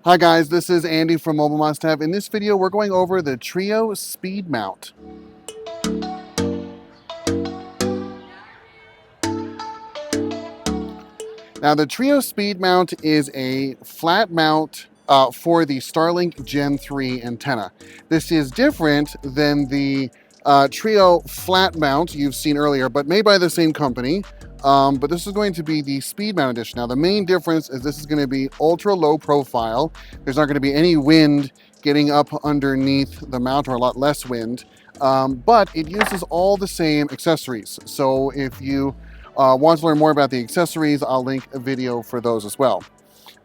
Hi guys, this is Andy from Mobile Must Have. In this video, we're going over the Trio Speedmount. Now, the Trio Speedmount is a flat mount for the Starlink Gen 3 antenna. This is different than the Trio flat mount you've seen earlier, but made by the same company. But this is going to be the Speedmount edition. Now, the main difference is this is going to be ultra low profile. There's not going to be any wind getting up underneath the mount, or a lot less wind. But it uses all the same accessories. So if you want to learn more about the accessories, I'll link a video for those as well.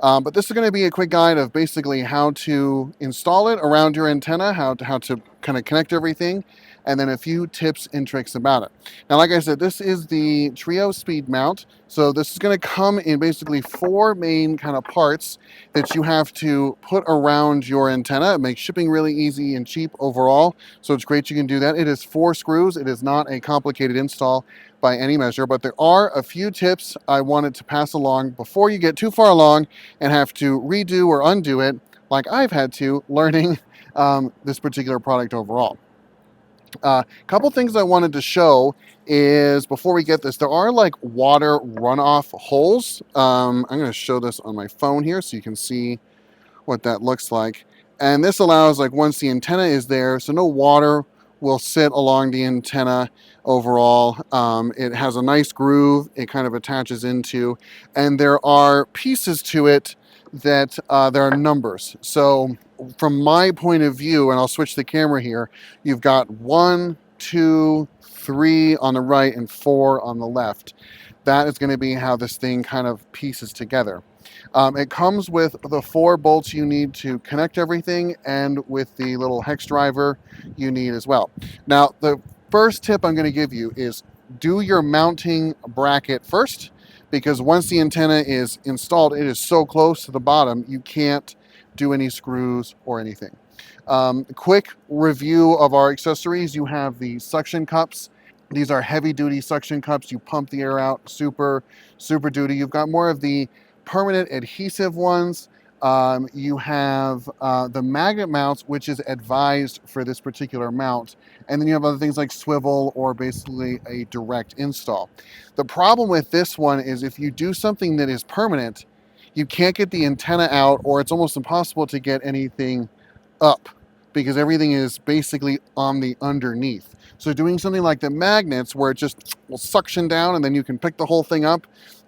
But this is going to be a quick guide of basically how to install it around your antenna, how to kind of connect everything, and then a few tips and tricks about it. Now, like I said, this is the Trio Speed Mount. So this is going to come in basically four main kind of parts that you have to put around your antenna. It makes shipping really easy and cheap overall. So it's great you can do that. It is 4 screws. It is not a complicated install by any measure, but there are a few tips I wanted to pass along before you get too far along and have to redo or undo it like I've had to learning this particular product overall. A couple things I wanted to show is before we get this, there are like water runoff holes. I'm going to show this on my phone here so you can see what that looks like. And this allows, like, once the antenna is there, so no water will sit along the antenna overall. It has a nice groove it kind of attaches into, and there are pieces to it that there are numbers. So from my point of view, and I'll switch the camera here, you've got 1, 2, 3 on the right and 4 on the left. That is going to be how this thing kind of pieces together. It comes with the 4 bolts you need to connect everything, and with the little hex driver you need as well. Now, the first tip I'm going to give you is do your mounting bracket first, because once the antenna is installed, it is so close to the bottom, you can't do any screws or anything. Quick review of our accessories. You have the suction cups. These are heavy duty suction cups. You pump the air out, super duty. You've got more of the permanent adhesive ones. You have the magnet mounts, which is advised for this particular mount. And then you have other things like swivel or basically a direct install. The problem with this one is if you do something that is permanent, you can't get the antenna out, or it's almost impossible to get anything up because everything is basically on the underneath. So doing something like the magnets where it just will suction down and then you can pick the whole thing up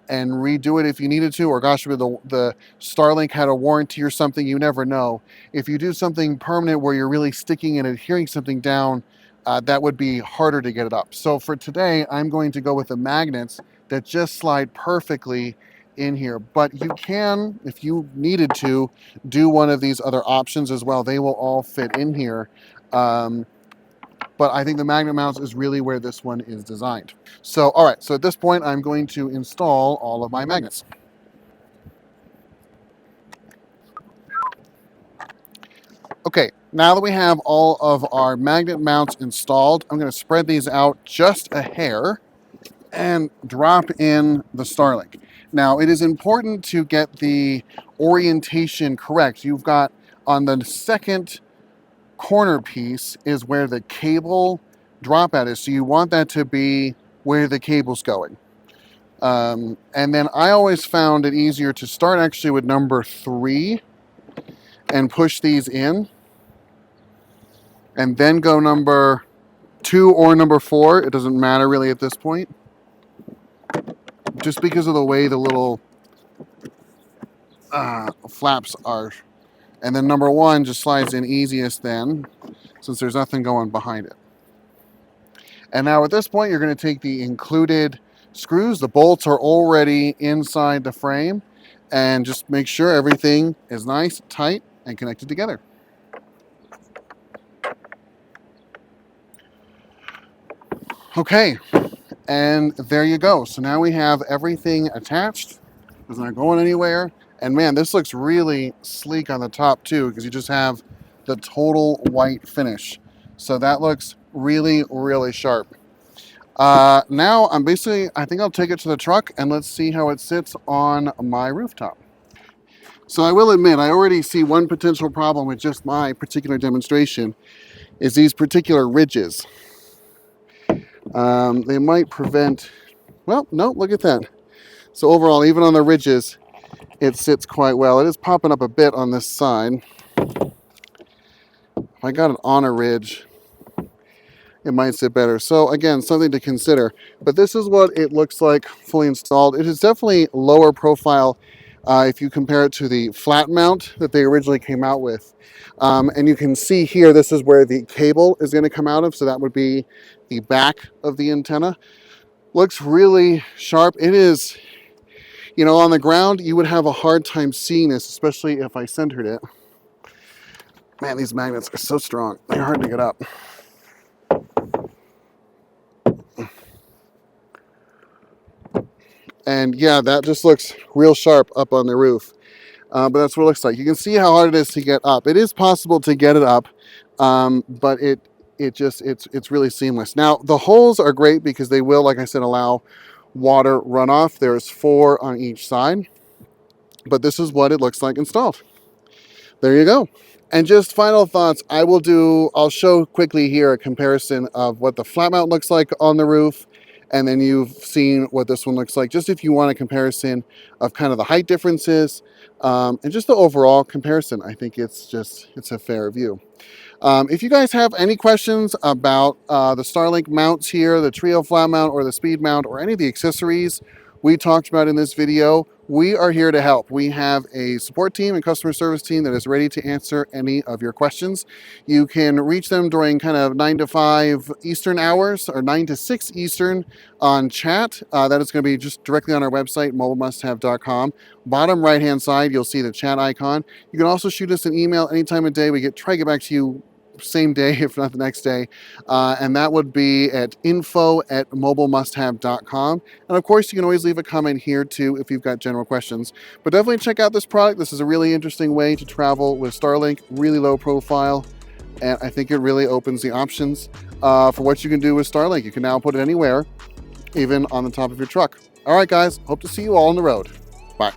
and redo it if you needed to, or gosh, the Starlink had a warranty or something, you never know. If you do something permanent where you're really sticking and adhering something down, that would be harder to get it up. So for today, I'm going to go with the magnets that just slide perfectly in here. But you can, if you needed to, do one of these other options as well. They will all fit in here. But I think the magnet mounts is really where this one is designed. So, all right, so at this point, I'm going to install all of my magnets. Okay, now that we have all of our magnet mounts installed, I'm going to spread these out just a hair and drop in the Starlink. Now, it is important to get the orientation correct. You've got on the second corner piece is where the cable drop out is. So you want that to be where the cable's going. And then I always found it easier to start actually with number 3 and push these in, and then go number 2 or number 4. It doesn't matter really at this point, just because of the way the little flaps are. And then number 1 just slides in easiest then, since there's nothing going behind it. And now at this point, you're going to take the included screws. The bolts are already inside the frame, and just make sure everything is nice, tight, and connected together. Okay, and there you go. So now we have everything attached. It's not going anywhere. And man, this looks really sleek on the top too, because you just have the total white finish. So that looks really sharp. Now I think I'll take it to the truck and let's see how it sits on my rooftop. So I will admit, I already see one potential problem with just my particular demonstration is these particular ridges. They might prevent, well, no, look at that. So overall, even on the ridges, it sits quite well. It is popping up a bit on this side. If I got it on a ridge, it might sit better. So again, something to consider. But this is what it looks like fully installed. It is definitely lower profile if you compare it to the flat mount that they originally came out with. And you can see here, this is where the cable is going to come out of. So that would be the back of the antenna. Looks really sharp. It is, you know, on the ground, you would have a hard time seeing this, especially if I centered it. Man, these magnets are so strong. They're hard to get up. And yeah, that just looks real sharp up on the roof. But that's what it looks like. You can see how hard it is to get up. It is possible to get it up, but it's really seamless. Now, the holes are great because they will, like I said, allow water runoff. There's 4 on each side, but this is what it looks like installed. There you go. And just final thoughts, I'll show quickly here a comparison of what the flat mount looks like on the roof, and then you've seen what this one looks like, just if you want a comparison of kind of the height differences, and just the overall comparison. I think it's a fair view. If you guys have any questions about the Starlink mounts here, the Trio flat mount or the Speed mount or any of the accessories we talked about in this video, we are here to help. We have a support team and customer service team that is ready to answer any of your questions. You can reach them during kind of 9 to 5 Eastern hours or 9 to 6 Eastern on chat. That is going to be just directly on our website, mobilemusthave.com. Bottom right-hand side, you'll see the chat icon. You can also shoot us an email any time of day. We try to get back to you same day, if not the next day. And that would be at info@mobilemusthave.com. And of course, you can always leave a comment here too if you've got general questions. But definitely check out this product. This is a really interesting way to travel with Starlink, really low profile. And I think it really opens the options for what you can do with Starlink. You can now put it anywhere, even on the top of your truck. All right, guys, hope to see you all on the road. Bye.